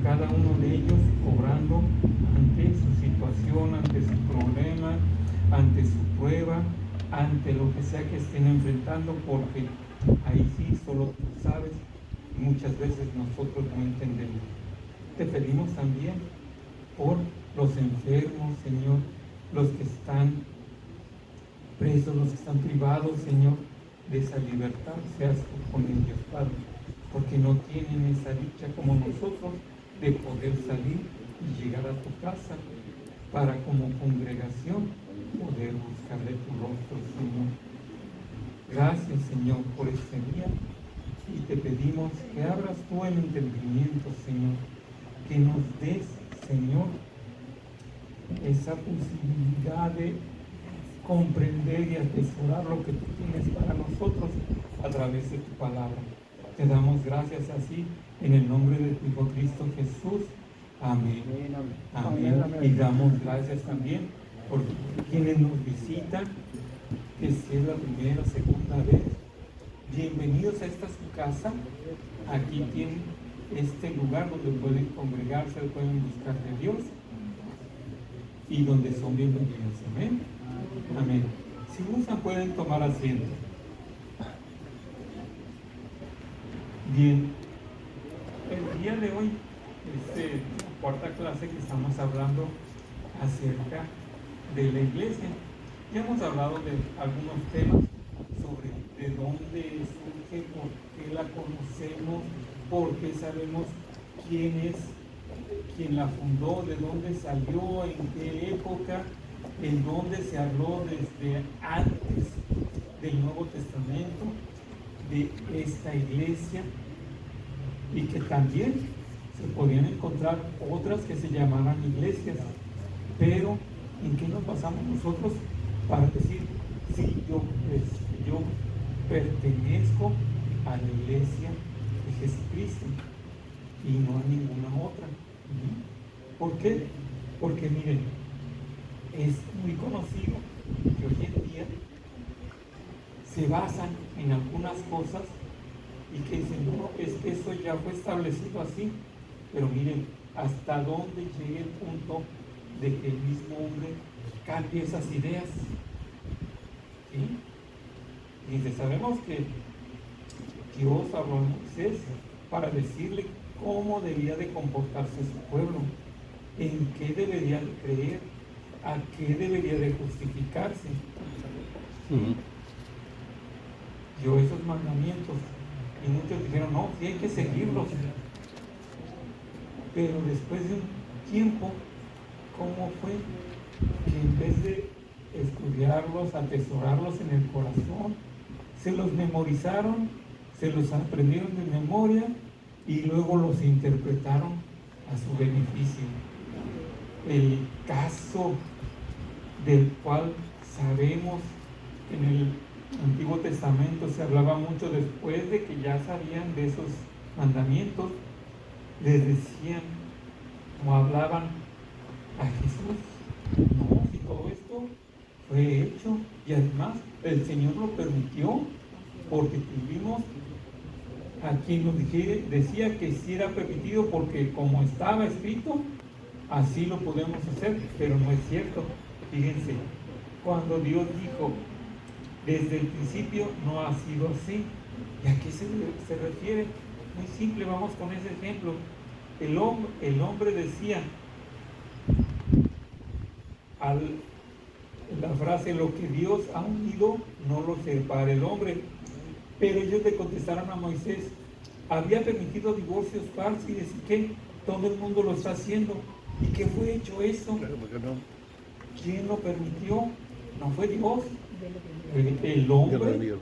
cada uno de ellos obrando ante su situación, ante su problema, ante su prueba, ante lo que sea que estén enfrentando, porque ahí sí solo tú sabes y muchas veces nosotros no entendemos. Te pedimos también por los enfermos, Señor, los que están presos, los que están privados, Señor, de esa libertad. Seas tú con ellos, Padre, porque no tienen esa dicha como nosotros de poder salir y llegar a tu casa para como congregación poder buscarle tu rostro, Señor. Gracias, Señor, por este día, y te pedimos que abras tú el entendimiento, Señor, que nos des, Señor, esa posibilidad de comprender y atesorar lo que tú tienes para nosotros a través de tu palabra. Te damos gracias así en el nombre de tu Hijo Cristo Jesús. Amén. Amén. Y damos gracias también por quienes nos visitan, que si es la primera, segunda vez. Bienvenidos a esta su casa. Aquí tienen este lugar donde pueden congregarse, pueden buscar de Dios y donde son bienvenidos. Amén. Amén. Si gustan pueden tomar asiento. Bien, el día de hoy es la cuarta clase que estamos hablando acerca de la iglesia. Ya hemos hablado de algunos temas sobre de dónde surge, por qué la conocemos, por qué sabemos quién es, quién la fundó, de dónde salió, en qué época, en dónde se habló desde antes del Nuevo Testamento de esta iglesia, y que también se podían encontrar otras que se llamaban iglesias. Pero ¿en qué nos basamos nosotros para decir sí, yo pertenezco a la iglesia de Jesucristo y no a ninguna otra? ¿Por qué? Porque miren, es muy conocido que hoy en día se basan en algunas cosas y que dicen, no, es que eso ya fue establecido así. Pero miren, hasta dónde llega el punto de que el mismo hombre cambie esas ideas. ¿Sí? Y sabemos que Dios habló a Moisés para decirle cómo debía de comportarse su pueblo, en qué debería de creer, a qué debería de justificarse. ¿Sí? Dio esos mandamientos y muchos dijeron, no, sí hay que seguirlos. Pero después de un tiempo, ¿cómo fue? Que en vez de estudiarlos, atesorarlos en el corazón, se los memorizaron, se los aprendieron de memoria y luego los interpretaron a su beneficio. El caso del cual sabemos en el Antiguo Testamento se hablaba mucho después de que ya sabían de esos mandamientos, les decían o hablaban a Jesús, no, si todo esto fue hecho y además el Señor lo permitió, porque tuvimos a quien nos decía que sí era permitido porque como estaba escrito, así lo podemos hacer, pero no es cierto. Fíjense, cuando Dios dijo, desde el principio no ha sido así. ¿Y a qué se refiere? Muy simple, vamos con ese ejemplo. El hombre decía, la frase, lo que Dios ha unido, no lo separe el hombre. Pero ellos le contestaron a Moisés, había permitido divorcios fáciles y que todo el mundo lo está haciendo. ¿Y qué fue hecho eso? Claro, ¿por qué no? ¿Quién lo permitió? No fue Dios. El hombre,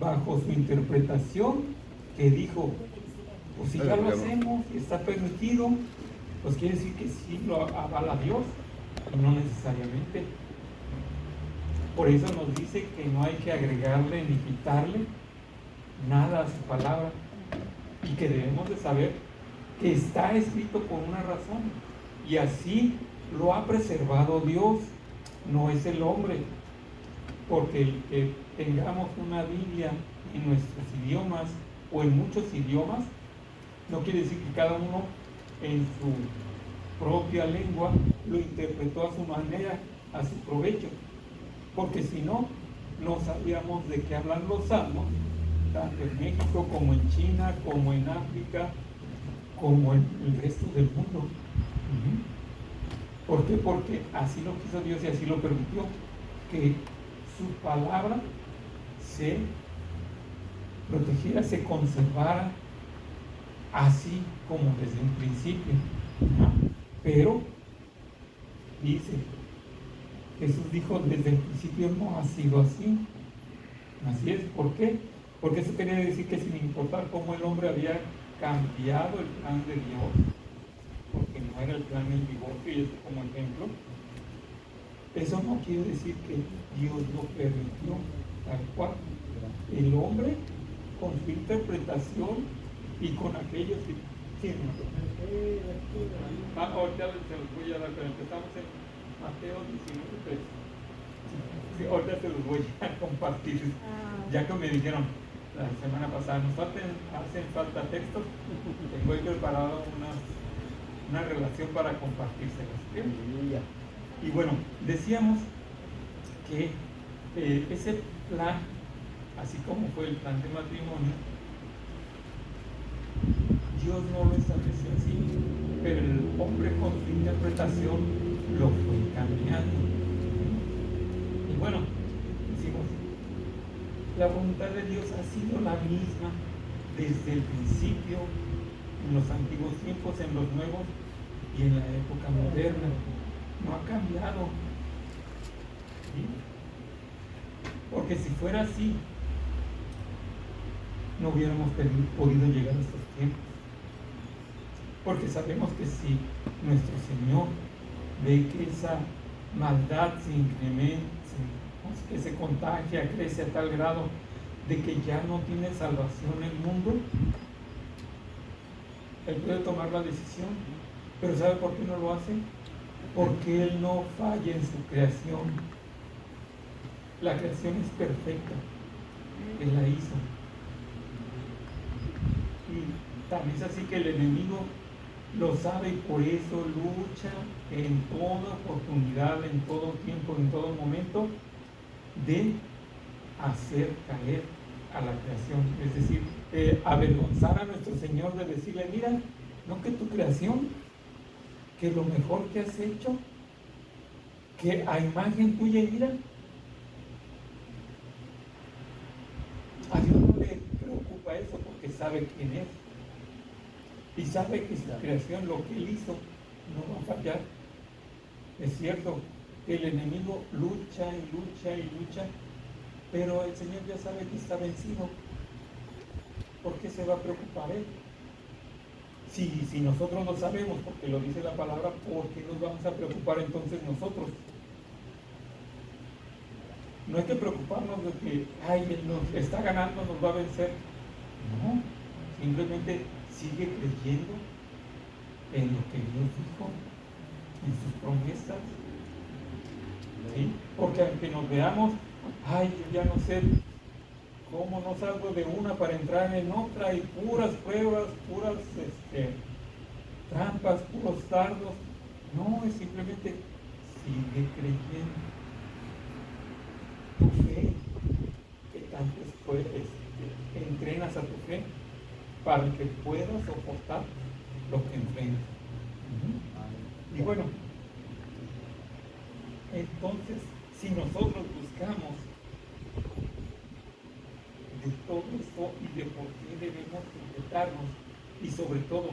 bajo su interpretación, que dijo, pues si ya lo hacemos y está permitido, pues quiere decir que sí lo avala Dios, y no necesariamente. Por eso nos dice que no hay que agregarle ni quitarle nada a su palabra, y que debemos de saber que está escrito por una razón, y así lo ha preservado Dios, no es el hombre. Porque el que tengamos una Biblia en nuestros idiomas o en muchos idiomas, no quiere decir que cada uno en su propia lengua, lo interpretó a su manera, a su provecho. Porque si no, no sabíamos de qué hablan los salmos, tanto en México como en China, como en África, como en el resto del mundo. ¿Por qué? Porque así lo quiso Dios y así lo permitió, que su palabra se protegiera, se conservara así como desde un principio. Pero dice, Jesús dijo, desde el principio no ha sido así. Así es. ¿Por qué? Porque eso quería decir que sin importar cómo el hombre había cambiado el plan de Dios, porque no era el plan del divorcio, y esto como ejemplo, eso no quiere decir que Dios lo permitió tal cual. El hombre, con su interpretación y con aquellos que... Sí, ahorita se los voy a dar, pero empezamos en Mateo 19:3. Sí, ahorita se los voy a compartir. Ya que me dijeron la semana pasada, nos hacen falta textos, tengo preparado una relación para compartírselos. Y bueno, decíamos que ese plan, así como fue el plan de matrimonio, Dios no lo estableció así, pero el hombre con su interpretación lo fue cambiando. Y bueno, decimos, la voluntad de Dios ha sido la misma desde el principio, en los antiguos tiempos, en los nuevos y en la época moderna. No ha cambiado. ¿Sí? Porque si fuera así, no hubiéramos podido llegar a estos tiempos. Porque sabemos que si nuestro Señor ve que esa maldad se incrementa, que se contagia, crece a tal grado de que ya no tiene salvación el mundo, Él puede tomar la decisión. Pero ¿sabe por qué no lo hace? Porque Él no falla en su creación. La creación es perfecta. Él la hizo. Y también es así que el enemigo lo sabe y por eso lucha en toda oportunidad, en todo tiempo, en todo momento, de hacer caer a la creación. Es decir, avergonzar a nuestro Señor, de decirle, mira, no que tu creación, que lo mejor que has hecho, que a imagen tuya y mira, a Dios no le preocupa eso porque sabe quién es. Y sabe que su creación, lo que Él hizo, no va a fallar. Es cierto que el enemigo lucha y lucha y lucha, pero el Señor ya sabe que está vencido. ¿Por qué se va a preocupar Él? Si nosotros lo sabemos, porque lo dice la palabra, ¿por qué nos vamos a preocupar entonces nosotros? No hay que preocuparnos de que, Él nos está ganando, nos va a vencer. No, simplemente sigue creyendo en lo que Dios dijo, en sus promesas. ¿Sí? Porque aunque nos veamos, yo ya no sé cómo no salgo de una para entrar en otra, y puras pruebas, puras trampas, puros dardos. No, es simplemente sigue creyendo. Tu fe, que tanto entrenas a tu fe para que puedas soportar lo que enfrentas. Y bueno, entonces, si nosotros buscamos de todo esto y de por qué debemos inquietarnos, y sobre todo,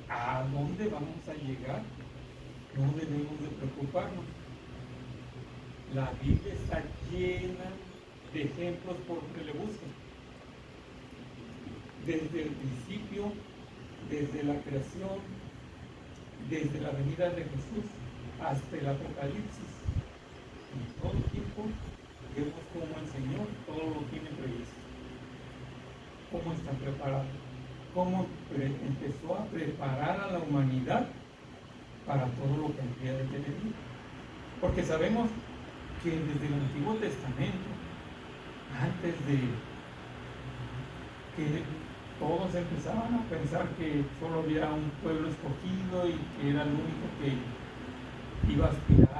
¿a dónde vamos a llegar? No debemos de preocuparnos. La Biblia está llena de ejemplos por donde le busquen. Desde el principio, desde la creación, desde la venida de Jesús hasta el Apocalipsis. En todo el tiempo vemos cómo el Señor todo lo tiene previsto. Cómo está preparado. Cómo empezó a preparar a la humanidad para todo lo que habría de tener. Porque sabemos que desde el Antiguo Testamento, antes de que todos empezaban a pensar que solo había un pueblo escogido y que era el único que iba a aspirar